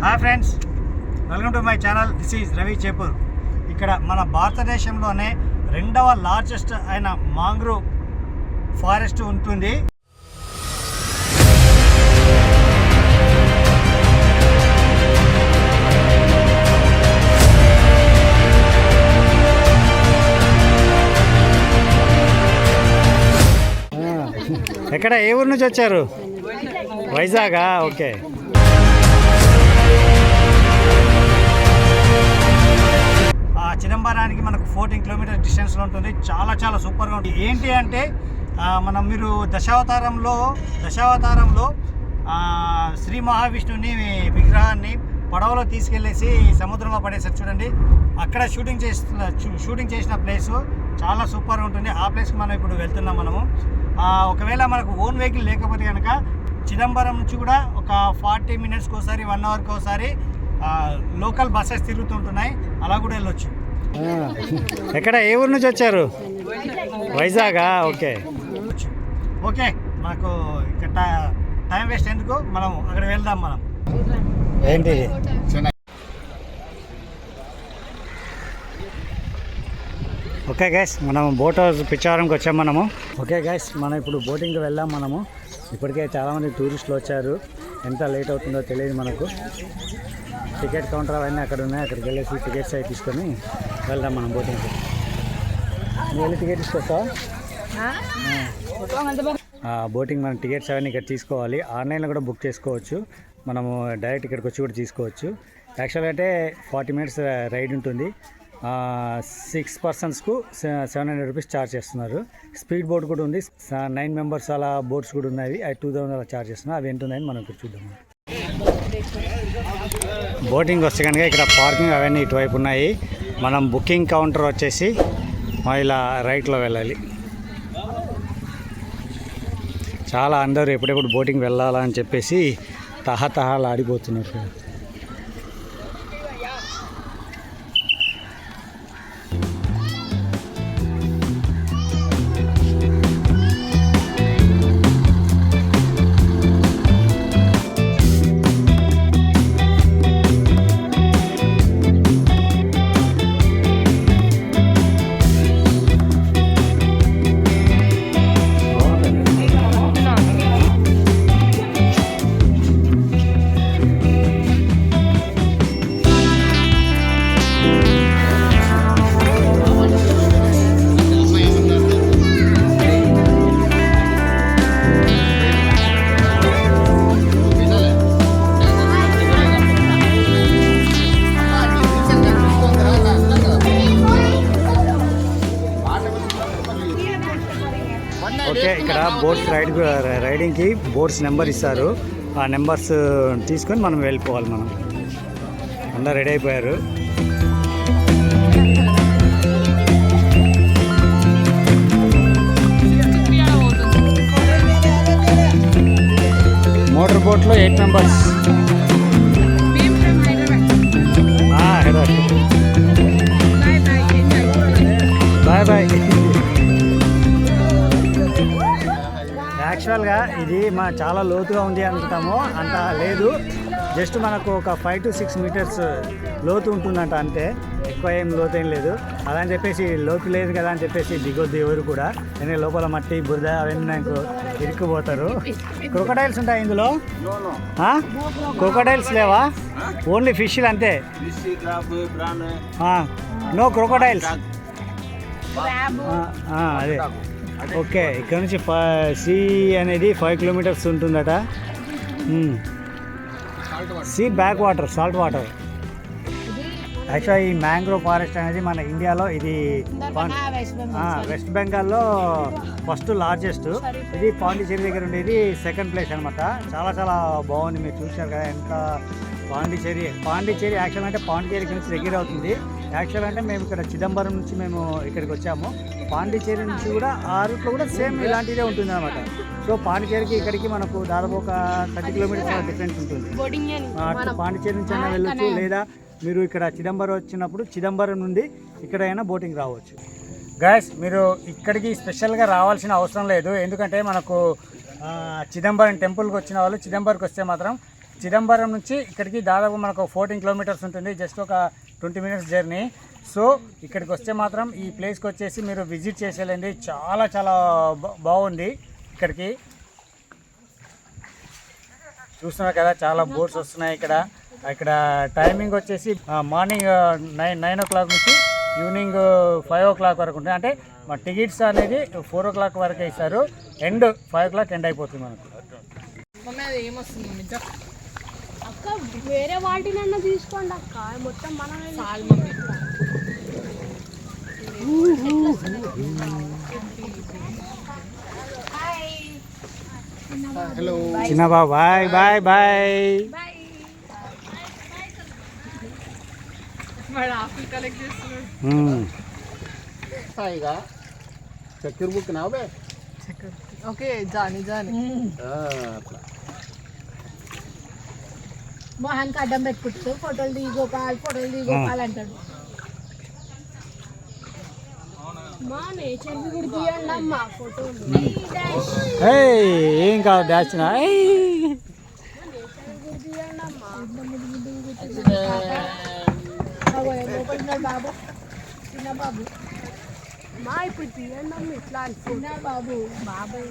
Hi friends, welcome to my channel. This is Ravi Chepur. ఇక్కడ మన భారతదేశంలోనే రెండవ లార్జెస్ట్ అయిన మాంగ్రూవ్ ఫారెస్ట్ ఉంటుంది. ఎక్కడ, ఏ ఊరు నుంచి వచ్చారు? వైజాగా? ఓకే. చిదంబరానికి మనకు 14 కిలోమీటర్స్ డిస్టెన్స్లో ఉంటుంది. చాలా చాలా సూపర్గా ఉంటుంది. ఏంటి అంటే మీరు దశావతారంలో శ్రీ మహావిష్ణుని విగ్రహాన్ని పడవలో తీసుకెళ్ళేసి సముద్రంలో పడేసారు చూడండి. అక్కడ షూటింగ్ చేసిన ప్లేస్ చాలా సూపర్గా ఉంటుంది. ఆ ప్లేస్కి మనం ఇప్పుడు వెళ్తున్నాం. మనము ఒకవేళ మనకు ఓన్ వెహికల్ లేకపోతే కనుక చిదంబరం నుంచి కూడా ఒక 40 మినిట్స్కి ఒకసారి 1 అవర్కి ఒకసారి లోకల్ బస్సెస్ తిరుగుతుంటున్నాయి. అలా కూడా వెళ్ళొచ్చు. ఎక్కడ, ఏ ఊరు నుంచి వచ్చారు? వైజాగా? Okay okay. మనకు ఇక్కడ టైం వేస్ట్ ఎందుకు, మనం అక్కడ వెళ్దాం. మనం ఏంటి ఓకే గైస్, మనం బోట్ హౌస్ పిచ్చావరంకి వచ్చాం మనము. ఓకే గైస్, మనం ఇప్పుడు బోటింగ్కి వెళ్దాం. మనము ఇప్పటికే చాలామంది టూరిస్టులు వచ్చారు. ఎంత లేట్ అవుతుందో తెలియదు మనకు. టికెట్ కౌంటర్ అవన్నీ అక్కడ ఉన్నాయి. అక్కడికి వెళ్ళేసి టికెట్స్ అవి తీసుకొని వెళ్దాం మనం బోటింగ్కి. నువ్వు వెళ్ళి టికెట్ తీసుకొస్తావా? బోటింగ్ మనం టికెట్స్ అవన్నీ ఇక్కడ తీసుకోవాలి. ఆన్లైన్లో కూడా బుక్ చేసుకోవచ్చు. మనము డైరెక్ట్ ఇక్కడికి వచ్చి కూడా తీసుకోవచ్చు. యాక్చువల్గా అయితే 40 మినిట్స్ రైడ్ ఉంటుంది. 6 పర్సన్స్కు 700 రూపీస్ ఛార్జ్ చేస్తున్నారు. స్పీడ్ బోట్ కూడా ఉంది. 9 మెంబర్స్ అలా బోట్స్ కూడా ఉన్నాయి. అవి 2000 అలా ఛార్జ్ చేస్తున్నారు. అవి ఎంత ఉన్నాయని మనం ఇక్కడ చూద్దాం. బోటింగ్ వస్తే కనుక ఇక్కడ పార్కింగ్ అవన్నీ ఇటువైపు ఉన్నాయి. మనం బుకింగ్ కౌంటర్ వచ్చేసి ఇలా రైట్లో వెళ్ళాలి. చాలా అందరూ ఎప్పుడెప్పుడు బోటింగ్ వెళ్ళాలని చెప్పేసి తహతహాలు ఆడిపోతున్నారు. ఓకే, ఇక్కడ బోట్స్ రైడింగ్కి బోట్స్ నెంబర్ ఇస్తారు. ఆ నెంబర్స్ తీసుకొని మనం వెళ్ళిపోవాలి. మనం అందరూ రెడీ అయిపోయారు. మోటార్ బోట్లో 8 మెంబర్స్. Bye bye. యాక్చువల్గా ఇది చాలా లోతుగా ఉంది అనుకుంటాము. అంత లేదు, జస్ట్ మనకు ఒక 5 to 6 మీటర్స్ లోతు ఉంటుందంట, అంతే. ఎక్కువ ఏం లోతు ఏం లేదు. అలా అని చెప్పేసి లోతు లేదు కదా అని చెప్పేసి దిగొద్దు ఎవరు కూడా. ఎందుకంటే లోపల మట్టి బురద అవన్నీ నాకు ఇరుక్కుపోతారు. క్రొకడైల్స్ ఉంటాయి ఇందులో? క్రొకడైల్స్ లేవా? ఓన్లీ ఫిష్లు అంతే. No crocodiles. అదే ఓకే. ఇక్కడ నుంచి సీ అనేది 5 కిలోమీటర్స్ ఉంటుందట. Sea backwater, salt water. యాక్చువల్గా ఈ మ్యాంగ్రోవ్ ఫారెస్ట్ అనేది మన ఇండియాలో ఇది వెస్ట్ బెంగాల్లో ఫస్ట్ లార్జెస్ట్. ఇది పాండిచేరి దగ్గర ఉండేది సెకండ్ ప్లేస్ అనమాట. చాలా చాలా బాగుంది. మీరు చూశారు కదా ఎంత. పాండిచేరి యాక్చువల్ అంటే పాండిచేరికి నుంచి దగ్గర అవుతుంది. యాక్చువల్ అంటే మేము ఇక్కడ చిదంబరం నుంచి మేము ఇక్కడికి వచ్చాము. పాండిచేరి నుంచి కూడా ఆ రూట్లో కూడా సేమ్ ఇలాంటిదే ఉంటుంది అనమాట. సో పాండిచేరికి ఇక్కడికి మనకు దాదాపు ఒక 30 కిలోమీటర్స్ డిఫరెన్స్ ఉంటుంది. అటు పాండిచేరి నుంచి అయినా వెళ్ళొచ్చు, లేదా మీరు ఇక్కడ చిదంబరం వచ్చినప్పుడు చిదంబరం నుండి ఇక్కడైనా బోటింగ్ రావచ్చు. గైస్, మీరు ఇక్కడికి స్పెషల్గా రావాల్సిన అవసరం లేదు. ఎందుకంటే మనకు చిదంబరం టెంపుల్కి వచ్చిన వాళ్ళు చిదంబరంకి వస్తే మాత్రం చిదంబరం నుంచి ఇక్కడికి దాదాపు మనకు 14 కిలోమీటర్స్ ఉంటుంది, జస్ట్ ఒక 20 మినిట్స్ జర్నీ. సో ఇక్కడికి వస్తే మాత్రం ఈ ప్లేస్కి వచ్చేసి మీరు విజిట్ చేసేయాలండి, చాలా చాలా బాగుంది. ఇక్కడికి చూస్తున్నారు కదా, చాలా బోట్స్ వస్తున్నాయి ఇక్కడ టైమింగ్ వచ్చేసి మార్నింగ్ 9 o'clock నుంచి ఈవినింగ్ 5 o'clock వరకు ఉంటుంది. అంటే మా టికెట్స్ అనేది 4 o'clock వరకు ఇస్తారు, 5 o'clock ఎండ్ అయిపోతుంది మనకు. అక్క వేరే వాటినన్నా తీసుకోండి అక్క, మొత్తం మనమే. చిన్న బాయ్ బాయ్ బాయ్. చక్కెర బుక్ నా ఓకే జాని మొహానికి అడ్డం పెట్టుకుంటూ ఫోటోలు దిగోపాల్ అంటాడు. మా నేచర్ కూడా తీయండి అమ్మ ఫోటోలు. ఏం కాదు డాష్ బాబు చిన్న బాబు మా ఇప్పుడు తీయండి అమ్మ ఇట్లా చిన్న బాబు బాబాయ్.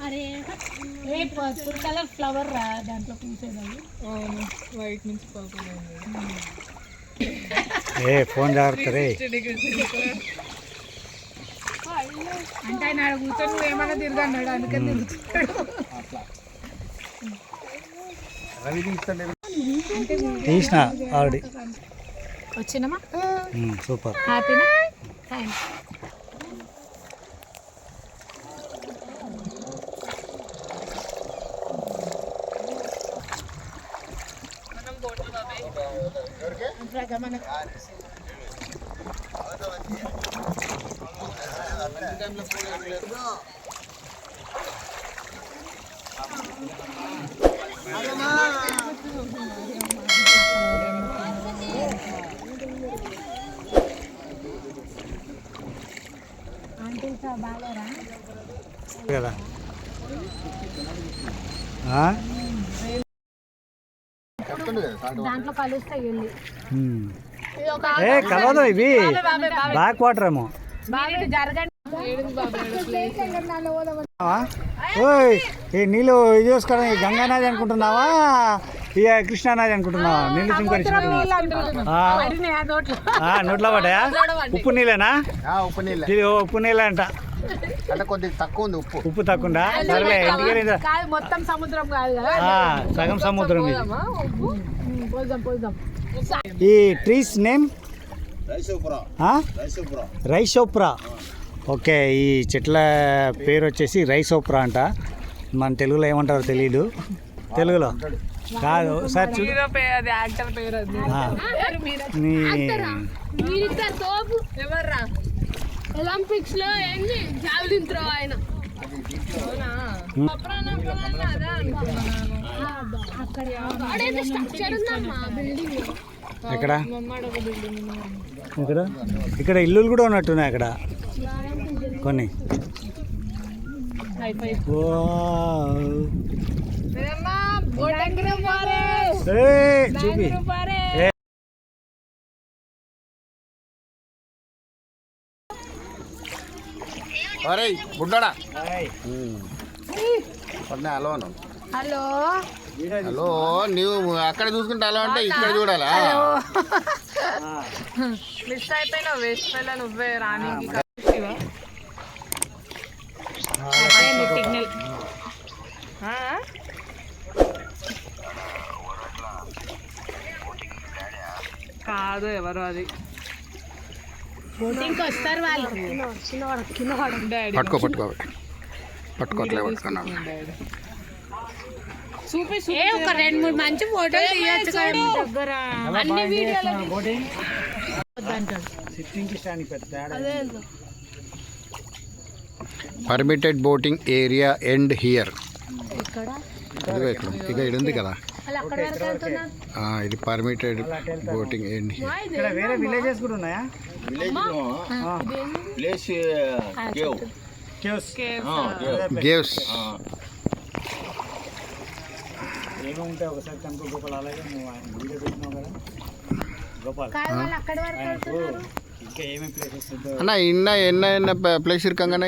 అరే పర్పుల్ కలర్ ఫ్లవర్ రా, దాంట్లో పూసేదాన్ని. వైట్ నుంచి ఫోన్ జాగ్రత్త రే. అంటే ఆయన కూర్చొని నువ్వు ఏమైనా తిరగన్నాడు, అందుకని తిరుగుతాడు. తీసిన ఆల్రెడీ. వచ్చినమా సూపర్. హ్యాపీనా? థ్యాంక్స్. కదా దాంట్లో కలుస్తాయి. కలవదు, ఇవి బ్యాక్ వాటర్ ఏమో. ఈ నీళ్ళు ఇది చూసుకోవడం గంగా నది అనుకుంటున్నావా, ఇక కృష్ణా నది అనుకుంటున్నావా? నీళ్ళు నోట్లో పడ్డాయా? ఉప్పు నీళ్ళేనా? ఇది ఉప్పు నీళ్ళే అంట. అంటే కొద్దిగా తక్కువ ఉంది ఉప్పు. ఉప్పు తక్కువ సరేలే, మొత్తం సముద్రం కాదు కదా, సగం సముద్రం. ఈ ట్రీస్ నేమ్ రైసోప్రా. ఓకే, ఈ చెట్ల పేరు వచ్చేసి రైసోప్రా అంట. మన తెలుగులో ఏమంటారో తెలియదు. తెలుగులో కాదు సార్, ఒలింపిక్స్ లో ఏంది జావెలిన్ త్రో ఆయన. ఎక్కడ ఇక్కడ ఇల్లులు కూడా ఉన్నట్టున్నాయి అక్కడ కొన్ని. చూపి అరే బుడ్డాడా. హలో హలో హలో, నువ్వు అక్కడ చూసుకుంటా అలా అంటే ఇక్కడ చూడాలా? మిస్ అయిపోయినా వేస్ట్ పిల్ల నువ్వే రానికి. కాదు ఎవరు అది బోటింగ్ వస్తారు వాళ్ళు. పట్టుకో పట్టుకోవట్లే పట్టుకున్నాను. ఒక 2-3 మంచి ఫోటోలు తీయచ్చు దగ్గర. అన్ని వీడియోలు permitted boating area end here. ఇక ఇది ఉంది కదా, ఇది పర్మిటెడ్ బోటింగ్ ఎండ్ హియర్. వేరే విలేజెస్ కూడా ఉన్నాయా? గేవ్స్. ఏమేమి ఉంటాయి ఒకసారి కనుక్కో గోపాల్. అలాగే నువ్వు ఆయన వీడియో పెట్టినావు కదా గోపాల్, కాదు వాళ్ళు అక్కడి వరకు ఆయనకు వెళ్తున్నారు. ఇంకా ఏమేమి ప్లేసెస్ ఉంటాయో అన్న ఇన్న ఎన్న ప్లేస్ ఇరుకంగా